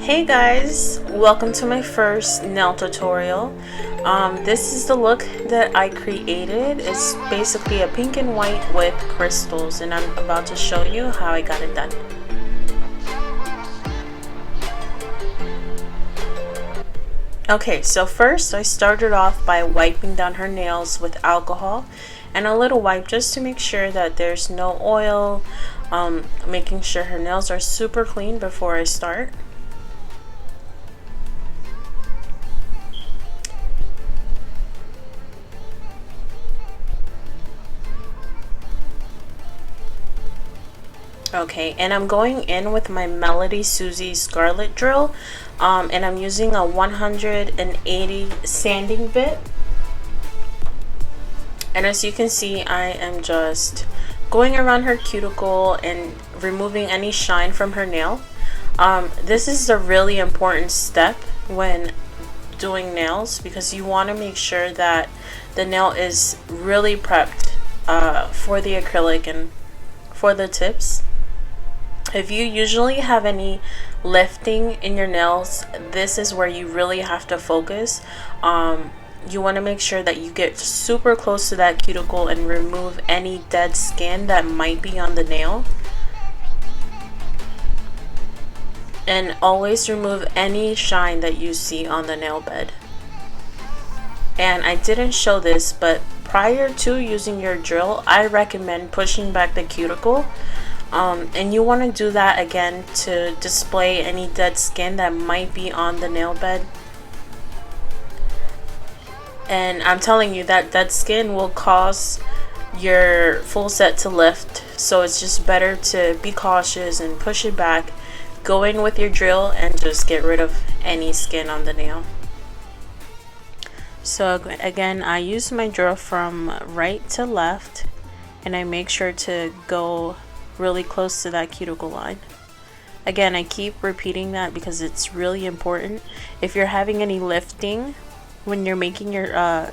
Hey guys, welcome to my first nail tutorial. This is the look that I created. It's basically a pink and white with crystals, and I'm about to show you how I got it done. Okay, so first I started off by wiping down her nails with alcohol and a little wipe just to make sure that there's no oil, making sure her nails are super clean before I start. Okay, and I'm going in with my Melody Susie Scarlet drill, and I'm using a 180 sanding bit. And as you can see, I am just going around her cuticle and removing any shine from her nail. This is a really important step when doing nails because you want to make sure that the nail is really prepped for the acrylic and for the tips. If you usually have any lifting in your nails, this is where you really have to focus. You want to make sure that you get super close to that cuticle and remove any dead skin that might be on the nail. And always remove any shine that you see on the nail bed. And I didn't show this, but prior to using your drill, I recommend pushing back the cuticle. And you want to do that again to display any dead skin that might be on the nail bed. And I'm telling you that dead skin will cause your full set to lift, so it's just better to be cautious and push it back. Go in with your drill and just get rid of any skin on the nail. So again, I use my drill from right to left, and I make sure to go really close to that cuticle line. Again, I keep repeating that because it's really important. If you're having any lifting when you're making your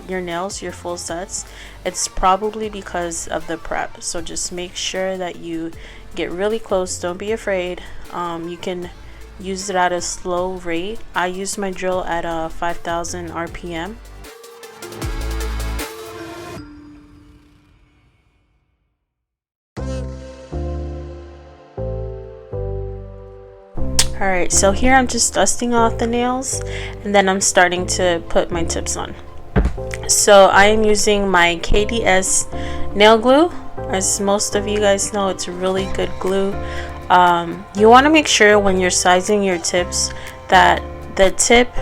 nails, your full sets, it's probably because of the prep. So just make sure that you get really close. Don't be afraid. You can use it at a slow rate. I use my drill at 5,000 RPM. Alright, so here I'm just dusting off the nails, and then I'm starting to put my tips on. So I am using my KDS nail glue. As most of you guys know, it's really good glue. You want to make sure when you're sizing your tips that the tip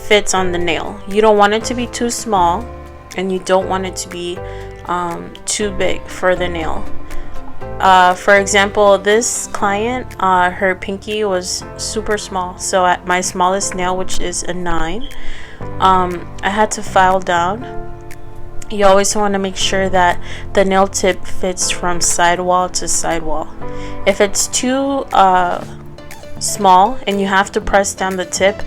fits on the nail. You don't want it to be too small, and you don't want it to be too big for the nail. For example, this client, her pinky was super small, so at my smallest nail, which is a 9, I had to file down. You always want to make sure that the nail tip fits from sidewall to sidewall. If it's too small and you have to press down the tip,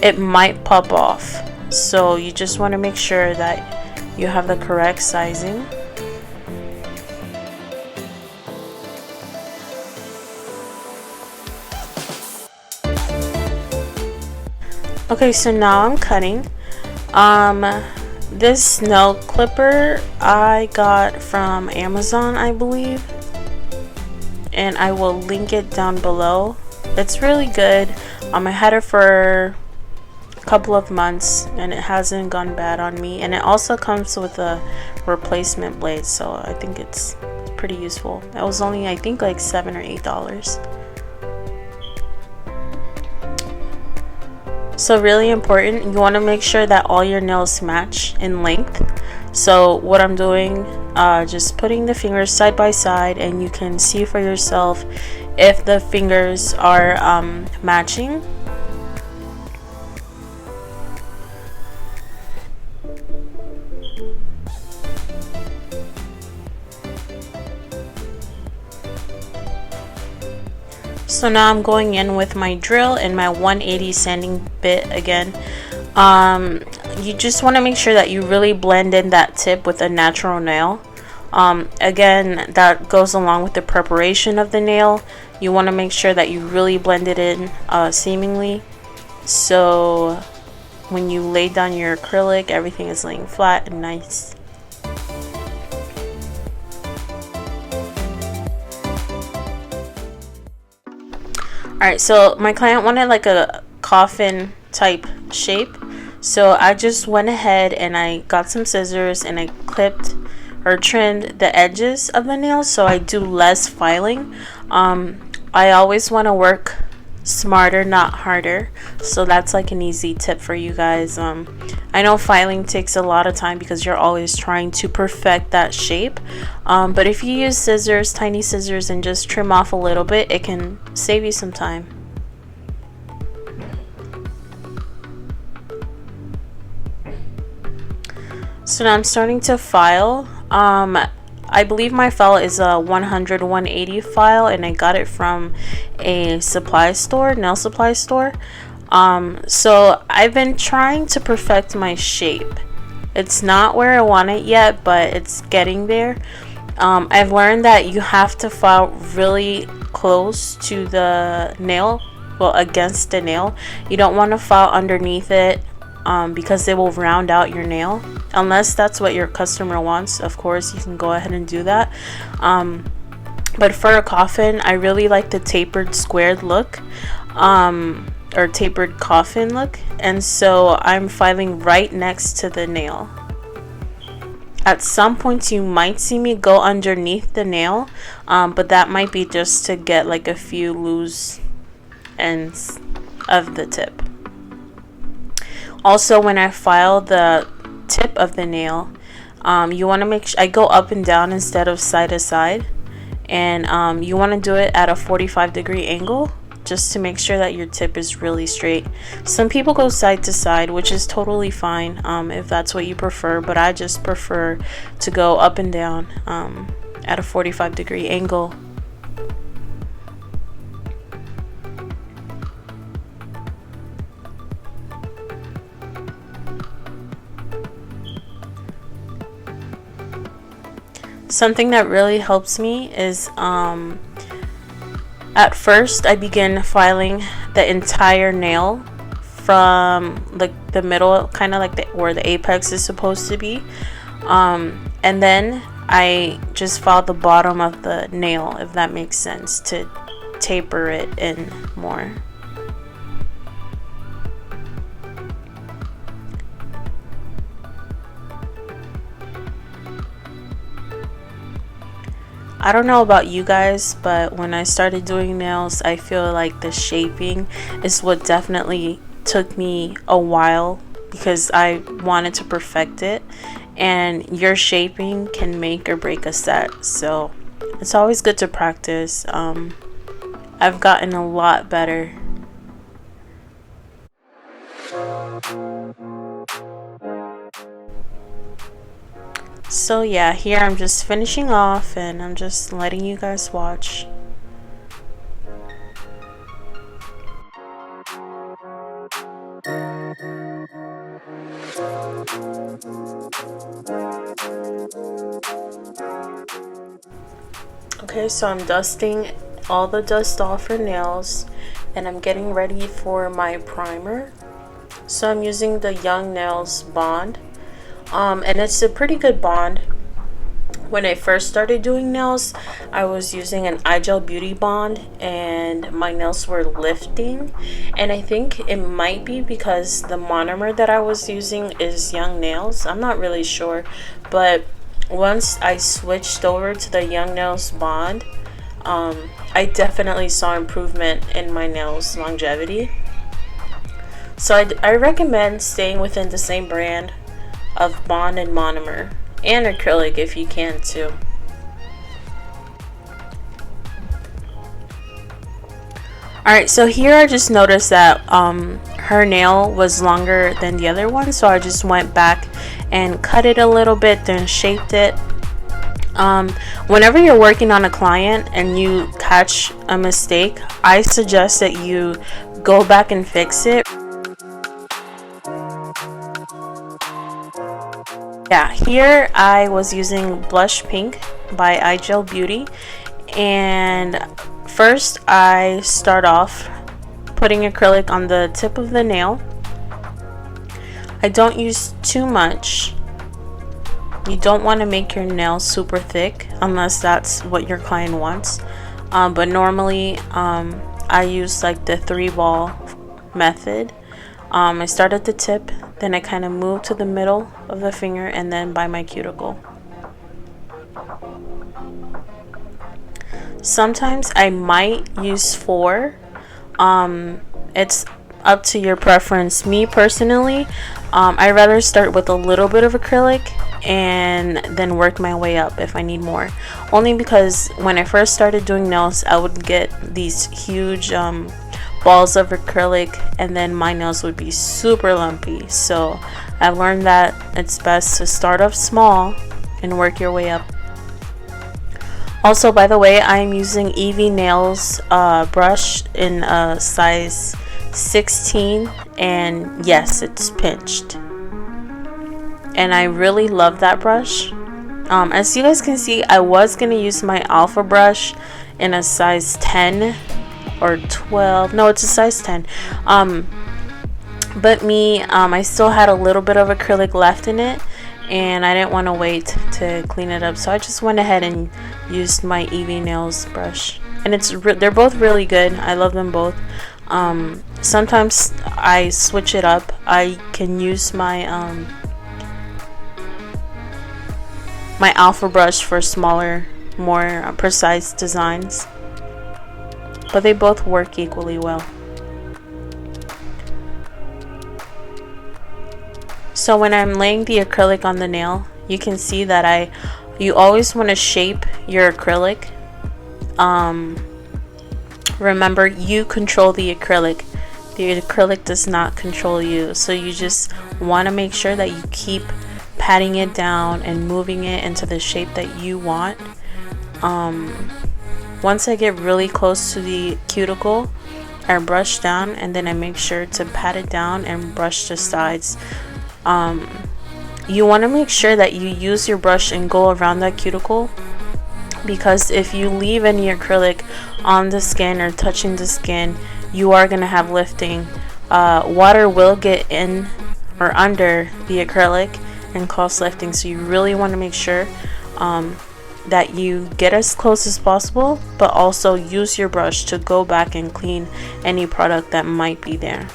it might pop off. So you just want to make sure that you have the correct sizing. Okay, so now I'm cutting. This nail clipper I got from Amazon, I believe, and I will link it down below. It's really good. I had it for a couple of months and it hasn't gone bad on me, and it also comes with a replacement blade, so I think it's pretty useful. It was only, I think, like $7 or $8. So really important, you want to make sure that all your nails match in length. So what I'm doing, just putting the fingers side by side, and you can see for yourself if the fingers are matching. So now I'm going in with my drill and my 180 sanding bit again. You just want to make sure that you really blend in that tip with a natural nail. Again, that goes along with the preparation of the nail. You want to make sure that you really blend it in seamingly. so when you lay down your acrylic, everything is laying flat and nice. Alright, so my client wanted like a coffin type shape, so I just went ahead and I got some scissors and I clipped or trimmed the edges of the nails so I do less filing. I always want to work smarter, not harder, so that's like an easy tip for you guys. I know filing takes a lot of time because you're always trying to perfect that shape, but if you use scissors, tiny scissors, and just trim off a little bit, it can save you some time. So now I'm starting to file. I believe my file is a 100-180 file, and I got it from a supply store, nail supply store. So I've been trying to perfect my shape. It's not where I want it yet, but it's getting there. I've learned that you have to file really close to the nail, well, against the nail. You don't want to file underneath it, because they will round out your nail, unless that's what your customer wants. Of course, you can go ahead and do that, but for a coffin, I really like the tapered squared look, or tapered coffin look, and so I'm filing right next to the nail. At some points you might see me go underneath the nail, but that might be just to get like a few loose ends of the tip. Also, when I file the tip of the nail, you want to make sure I go up and down instead of side to side, and you want to do it at a 45-degree angle just to make sure that your tip is really straight. Some people go side to side, which is totally fine, if that's what you prefer, but I just prefer to go up and down at a 45-degree angle. Something that really helps me is at first I begin filing the entire nail from like the middle, kind of like where the apex is supposed to be, and then I just file the bottom of the nail, if that makes sense, to taper it in more. I don't know about you guys, but when I started doing nails, I feel like the shaping is what definitely took me a while, because I wanted to perfect it, and your shaping can make or break a set, so it's always good to practice. I've gotten a lot better. So yeah, here I'm just finishing off and I'm just letting you guys watch. Okay, so I'm dusting all the dust off for nails and I'm getting ready for my primer. So I'm using the Young Nails Bond. And it's a pretty good bond. When I first started doing nails, I was using an iGel Beauty bond and my nails were lifting, and I think it might be because the monomer that I was using is Young Nails. I'm not really sure, but once I switched over to the Young Nails bond, I definitely saw improvement in my nails longevity. So I recommend staying within the same brand of bond and monomer, and acrylic if you can too. Alright, so here I just noticed that her nail was longer than the other one, so I just went back and cut it a little bit, then shaped it. Whenever you're working on a client and you catch a mistake, I suggest that you go back and fix it. Yeah, here I was using Blush Pink by iGel Beauty, and first I start off putting acrylic on the tip of the nail. I don't use too much. You don't want to make your nails super thick unless that's what your client wants. But normally I use like the 3-ball method. I start at the tip, then I kind of move to the middle of the finger, and then by my cuticle. Sometimes I might use 4. It's up to your preference. Me personally, I rather start with a little bit of acrylic and then work my way up if I need more. Only because when I first started doing nails, I would get these huge balls of acrylic, and then my nails would be super lumpy. So I've learned that it's best to start off small and work your way up. Also, by the way, I'm using Evie Nails brush in a size 16, and yes, it's pinched, and I really love that brush. As you guys can see, I was gonna use my Alpha brush in a size 10 or 12. No, it's a size 10. But I still had a little bit of acrylic left in it, and I didn't want to wait to clean it up, so I just went ahead and used my Evie Nails brush, and they're both really good. I love them both. Sometimes I switch it up. I can use my my Alpha brush for smaller, more precise designs, but they both work equally well. So when I'm laying the acrylic on the nail, you can see that you always want to shape your acrylic. Remember, you control the acrylic. The acrylic does not control you. So you just want to make sure that you keep patting it down and moving it into the shape that you want. Once I get really close to the cuticle, I brush down, and then I make sure to pat it down and brush the sides. You want to make sure that you use your brush and go around that cuticle, because if you leave any acrylic on the skin or touching the skin, you are going to have lifting. Water will get in or under the acrylic and cause lifting, so you really want to make sure that you get as close as possible, but also use your brush to go back and clean any product that might be there.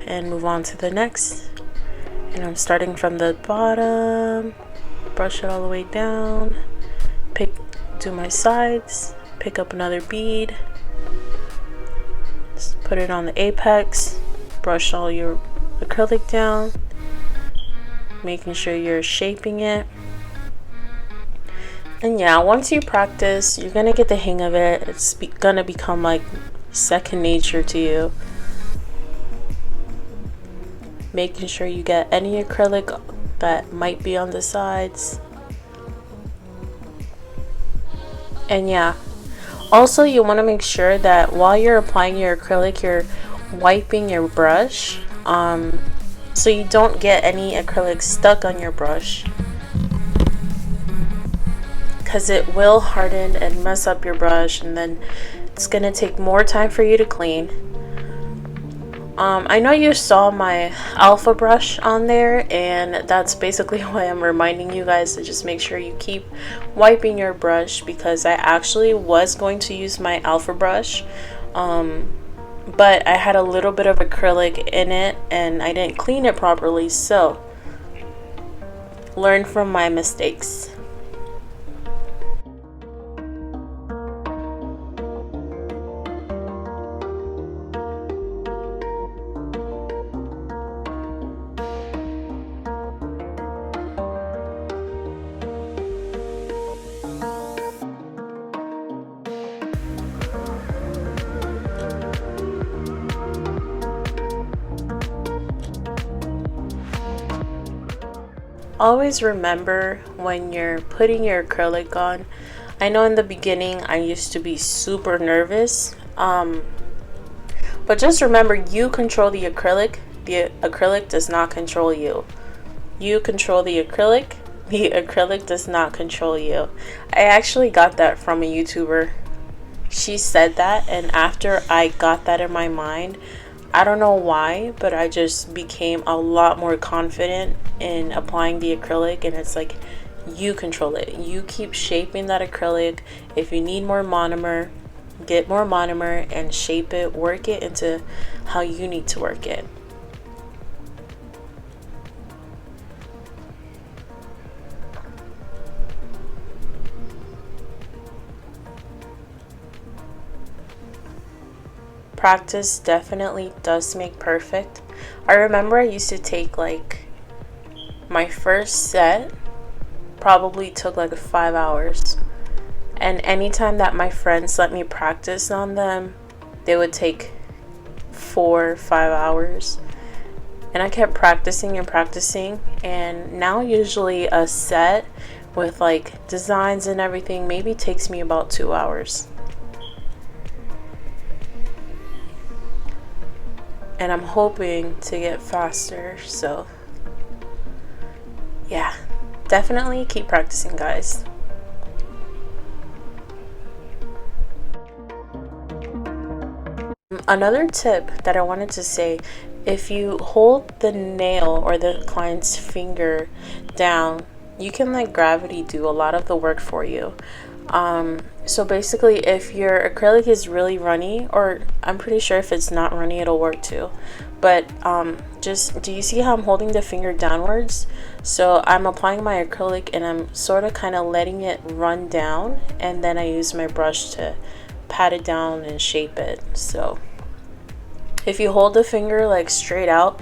And move on to the next, and I'm starting from the bottom, brush it all the way down, do my sides, pick up another bead, just put it on the apex, brush all your acrylic down, making sure you're shaping it. And yeah, once you practice, you're gonna get the hang of it. It's gonna become like second nature to you. Making sure you get any acrylic that might be on the sides. And yeah, also you want to make sure that while you're applying your acrylic, you're wiping your brush, so you don't get any acrylic stuck on your brush, because it will harden and mess up your brush, and then it's gonna take more time for you to clean. I know you saw my Alpha brush on there, and that's basically why I'm reminding you guys to just make sure you keep wiping your brush, because I actually was going to use my Alpha brush, but I had a little bit of acrylic in it and I didn't clean it properly, so learn from my mistakes. Always remember when you're putting your acrylic on. I know in the beginning I used to be super nervous, but just remember, you control the acrylic. The acrylic does not control you. You control the acrylic. The acrylic does not control you. I actually got that from a YouTuber. She said that, and after I got that in my mind, I don't know why, but I just became a lot more confident in applying the acrylic. And it's like, you control it. You keep shaping that acrylic. If you need more monomer, get more monomer and shape it, work it into how you need to work it. Practice definitely does make perfect. I remember I used to take like my first set probably took like 5 hours, and anytime that my friends let me practice on them, they would take 4 or 5 hours, and I kept practicing and practicing. And now usually a set with like designs and everything maybe takes me about 2 hours. And I'm hoping to get faster, so yeah, definitely keep practicing, guys. Another tip that I wanted to say, if you hold the nail or the client's finger down, you can let gravity do a lot of the work for you. So basically, if your acrylic is really runny, or I'm pretty sure if it's not runny it'll work too, but just, do you see how I'm holding the finger downwards? So I'm applying my acrylic and I'm sort of kind of letting it run down, and then I use my brush to pat it down and shape it. So if you hold the finger like straight out,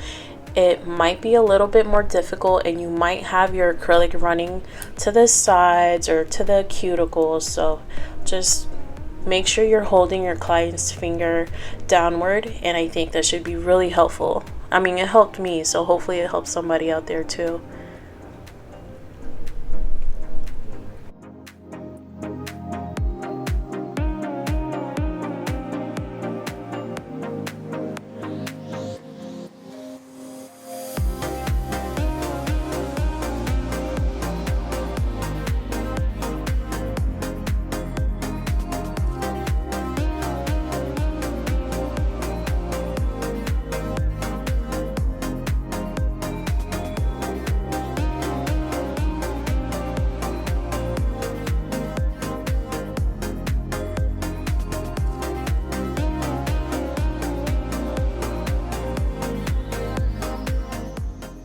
it might be a little bit more difficult, and you might have your acrylic running to the sides or to the cuticles. So just make sure you're holding your client's finger downward, and I think that should be really helpful. I mean, it helped me, so hopefully it helps somebody out there too.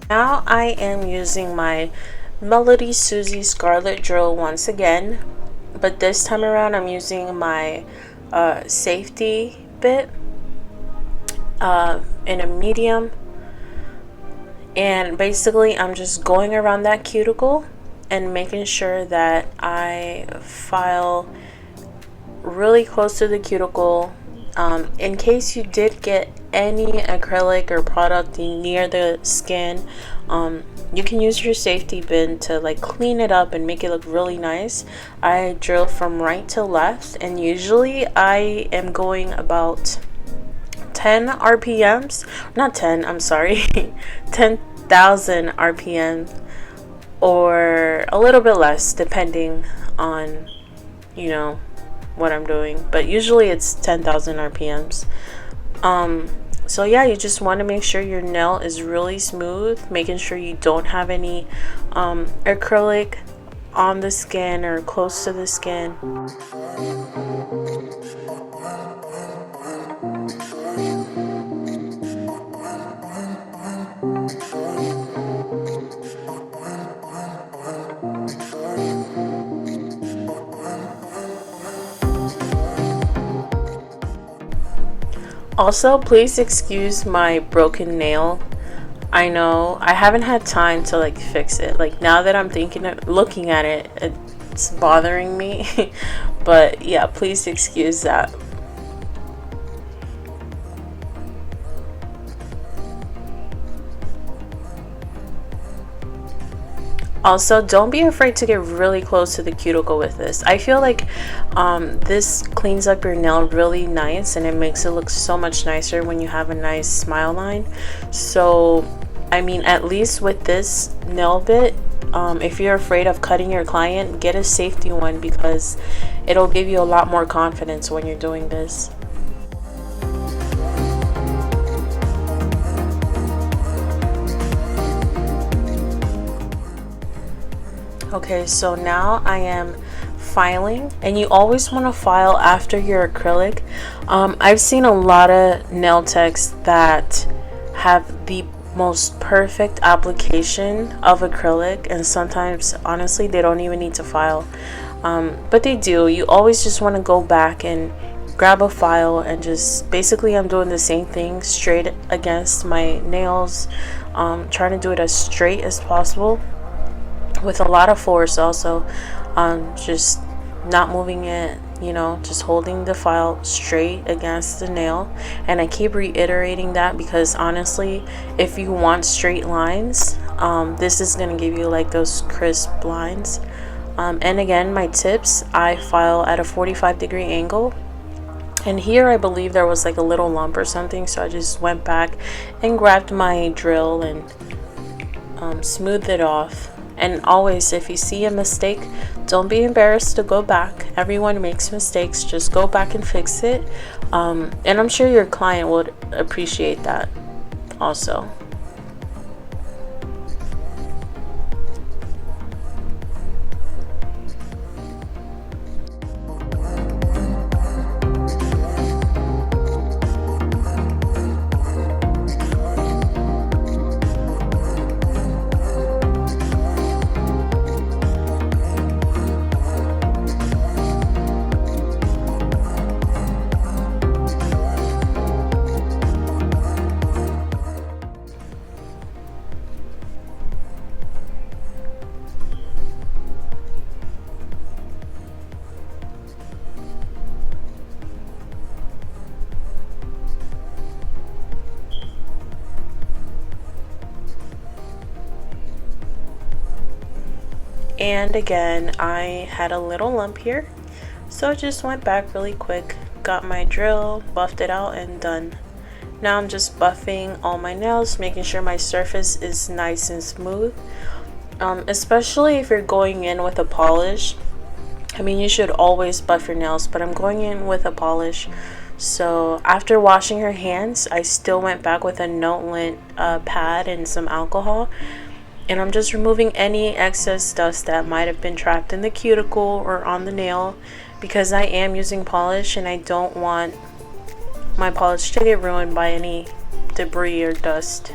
Now I am using my Melody Susie Scarlet drill once again, but this time around I'm using my safety bit in a medium, and basically I'm just going around that cuticle and making sure that I file really close to the cuticle. In case you did get any acrylic or product near the skin, you can use your safety bin to like clean it up and make it look really nice. I drill from right to left, and usually I am going about 10 RPMs, not 10, I'm sorry, 10,000 RPM, or a little bit less depending on, you know, what I'm doing, but usually it's 10,000 RPMs. So yeah, you just want to make sure your nail is really smooth, making sure you don't have any acrylic on the skin or close to the skin. Also, please excuse my broken nail. I know I haven't had time to like fix it. Like, now that I'm thinking of looking at it, it's bothering me. But yeah, please excuse that. Also, don't be afraid to get really close to the cuticle with this. I feel like this cleans up your nail really nice, and it makes it look so much nicer when you have a nice smile line. So I mean, at least with this nail bit, if you're afraid of cutting your client, get a safety one because it'll give you a lot more confidence when you're doing this. Okay, so now I am filing, and you always want to file after your acrylic. I've seen a lot of nail techs that have the most perfect application of acrylic, and sometimes honestly they don't even need to file, but they do. You always just want to go back and grab a file and just basically, I'm doing the same thing straight against my nails, trying to do it as straight as possible with a lot of force also, just not moving it, you know, just holding the file straight against the nail. And I keep reiterating that because honestly, if you want straight lines, this is going to give you like those crisp lines. And again, my tips, I file at a 45-degree angle, and here I believe there was like a little lump or something, so I just went back and grabbed my drill and smoothed it off. And always, if you see a mistake, don't be embarrassed to go back. Everyone makes mistakes. Just go back and fix it. And I'm sure your client would appreciate that also. And again, I had a little lump here, so I just went back really quick, got my drill, buffed it out, and done. Now I'm just buffing all my nails, making sure my surface is nice and smooth. Especially if you're going in with a polish. I mean, you should always buff your nails, but I'm going in with a polish. So after washing her hands, I still went back with a no lint pad and some alcohol. And I'm just removing any excess dust that might have been trapped in the cuticle or on the nail, because I am using polish and I don't want my polish to get ruined by any debris or dust.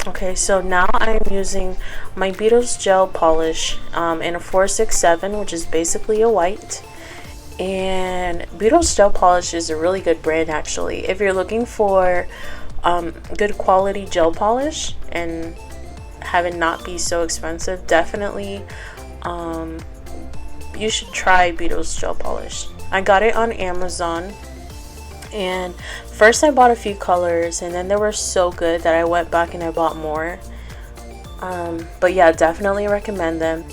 Okay, so now I'm using my Beetles gel polish in a 467, which is basically a white. And Beetles gel polish is a really good brand actually. If you're looking for good quality gel polish and have it not be so expensive, definitely you should try Beetles gel polish. I got it on Amazon, and first I bought a few colors and then they were so good that I went back and I bought more. But yeah, definitely recommend them.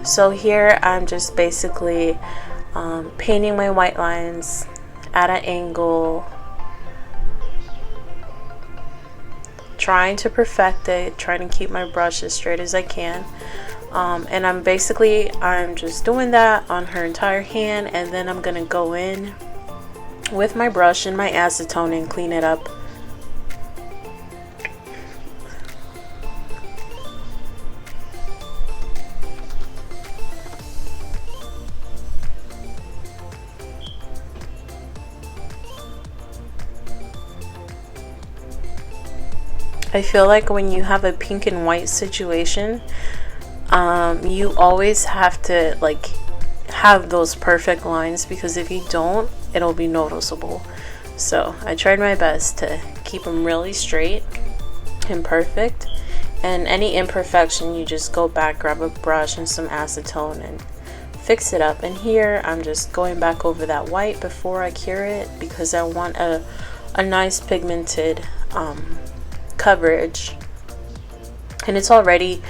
So here I'm just basically painting my white lines at an angle, trying to perfect it, trying to keep my brush as straight as I can. And I'm just doing that on her entire hand, and then I'm gonna go in with my brush and my acetone and clean it up. I feel like when you have a pink and white situation, you always have to like have those perfect lines, because if you don't, it'll be noticeable. So I tried my best to keep them really straight and perfect, and any imperfection you just go back, grab a brush and some acetone and fix it up. And here I'm just going back over that white before I cure it, because I want a nice pigmented coverage, and it's already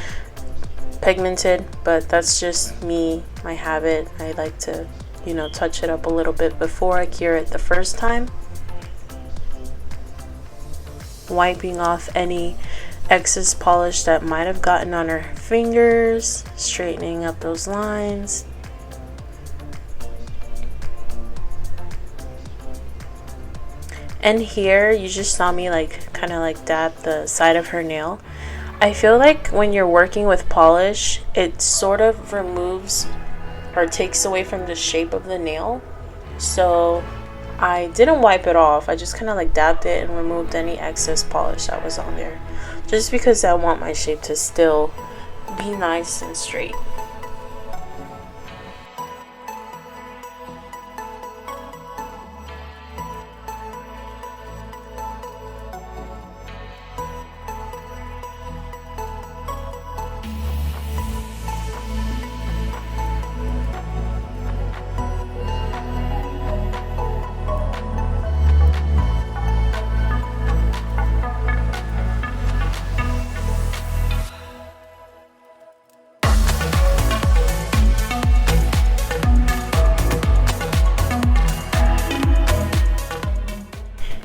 pigmented, but that's just me, my habit. I like to, you know, touch it up a little bit before I cure it the first time, wiping off any excess polish that might have gotten on her fingers, straightening up those lines. And here you just saw me like kind of like dab the side of her nail. I feel like when you're working with polish, it sort of removes or takes away from the shape of the nail. So I didn't wipe it off. I just kind of like dabbed it and removed any excess polish that was on there, just because I want my shape to still be nice and straight.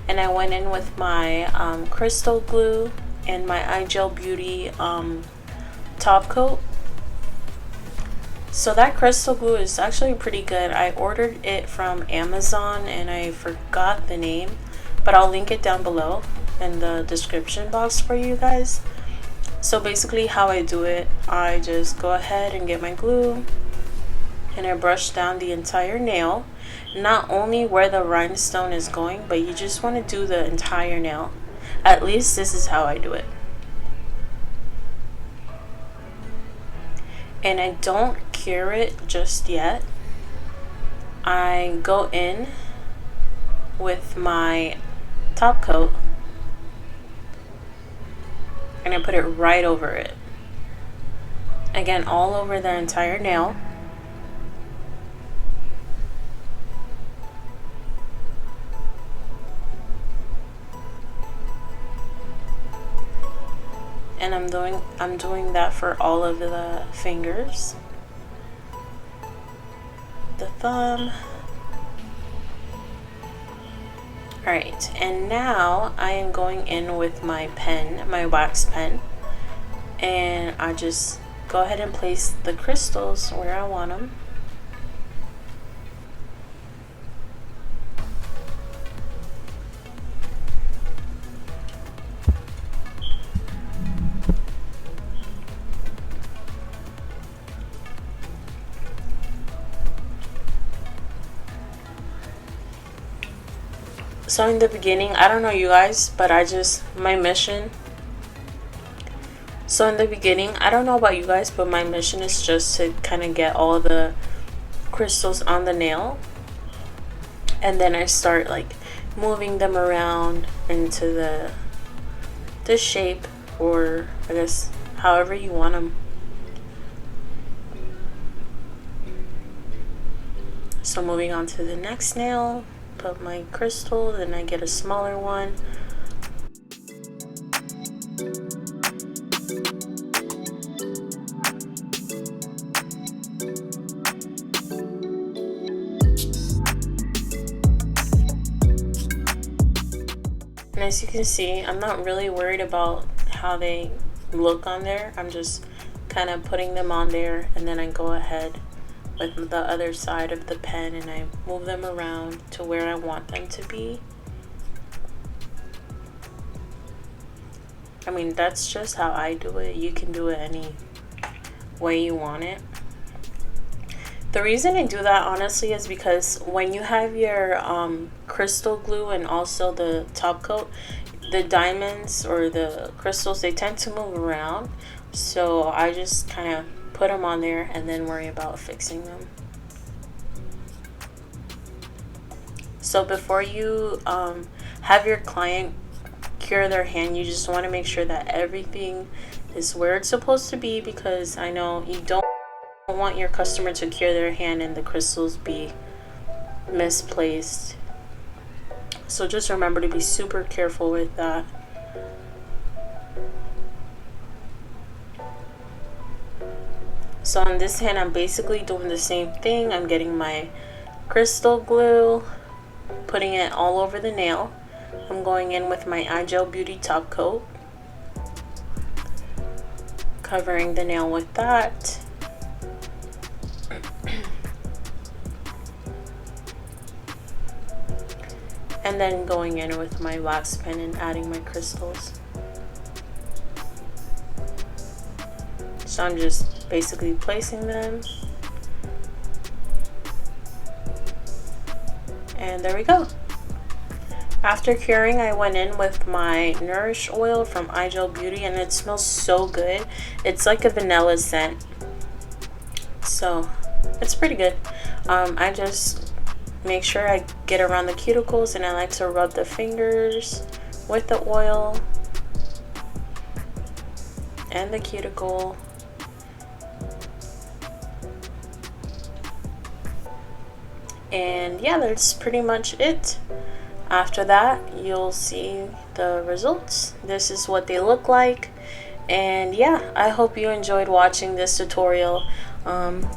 And I went in with my crystal glue and my iGel Beauty top coat. So that crystal glue is actually pretty good. I ordered it from Amazon and I forgot the name, but I'll link it down below in the description box for you guys. So basically how I do it, I just go ahead and get my glue and I brush down the entire nail, not only where the rhinestone is going, but you just want to do the entire nail. At least this is how I do it. And I don't cure it just yet. I go in with my top coat and I put it right over it. Again, all over the entire nail. And I'm doing that for all of the fingers, the thumb. Alright, and now I am going in with my pen, my wax pen, and I just go ahead and place the crystals where I want them. So in the beginning, I don't know you guys, but my mission. So in the beginning, I don't know about you guys, but my mission is just to kind of get all the crystals on the nail. And then I start like moving them around into the shape, or I guess however you want them. So moving on to the next nail. Put my crystal, then I get a smaller one. And as you can see, I'm not really worried about how they look on there. I'm just kind of putting them on there, and then I go ahead with the other side of the pen and I move them around to where I want them to be. I mean, that's just how I do it. You can do it any way you want it. The reason I do that honestly is because when you have your crystal glue and also the top coat, the diamonds or the crystals, they tend to move around. So I just kind of put them on there and then worry about fixing them. So before you have your client cure their hand, you just want to make sure that everything is where it's supposed to be, because I know you don't want your customer to cure their hand and the crystals be misplaced. So just remember to be super careful with that. So on this hand, I'm basically doing the same thing. I'm getting my crystal glue, putting it all over the nail. I'm going in with my iGel Beauty top coat, covering the nail with that. And then going in with my wax pen and adding my crystals. So I'm just basically placing them. And there we go. After curing, I went in with my Nourish oil from iGel Beauty, and it smells so good. It's like a vanilla scent. So it's pretty good. I just make sure I get around the cuticles, and I like to rub the fingers with the oil and the cuticle. And yeah, that's pretty much it. After that, you'll see the results. This is what they look like. And yeah, I hope you enjoyed watching this tutorial.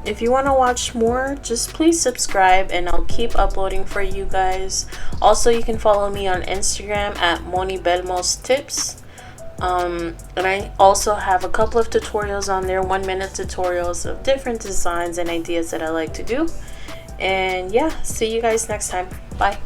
If you want to watch more, just please subscribe, and I'll keep uploading for you guys. Also, you can follow me on Instagram at Monibelmos tips. And I also have a couple of tutorials on there, 1-minute tutorials of different designs and ideas that I like to do. And yeah, see you guys next time. Bye.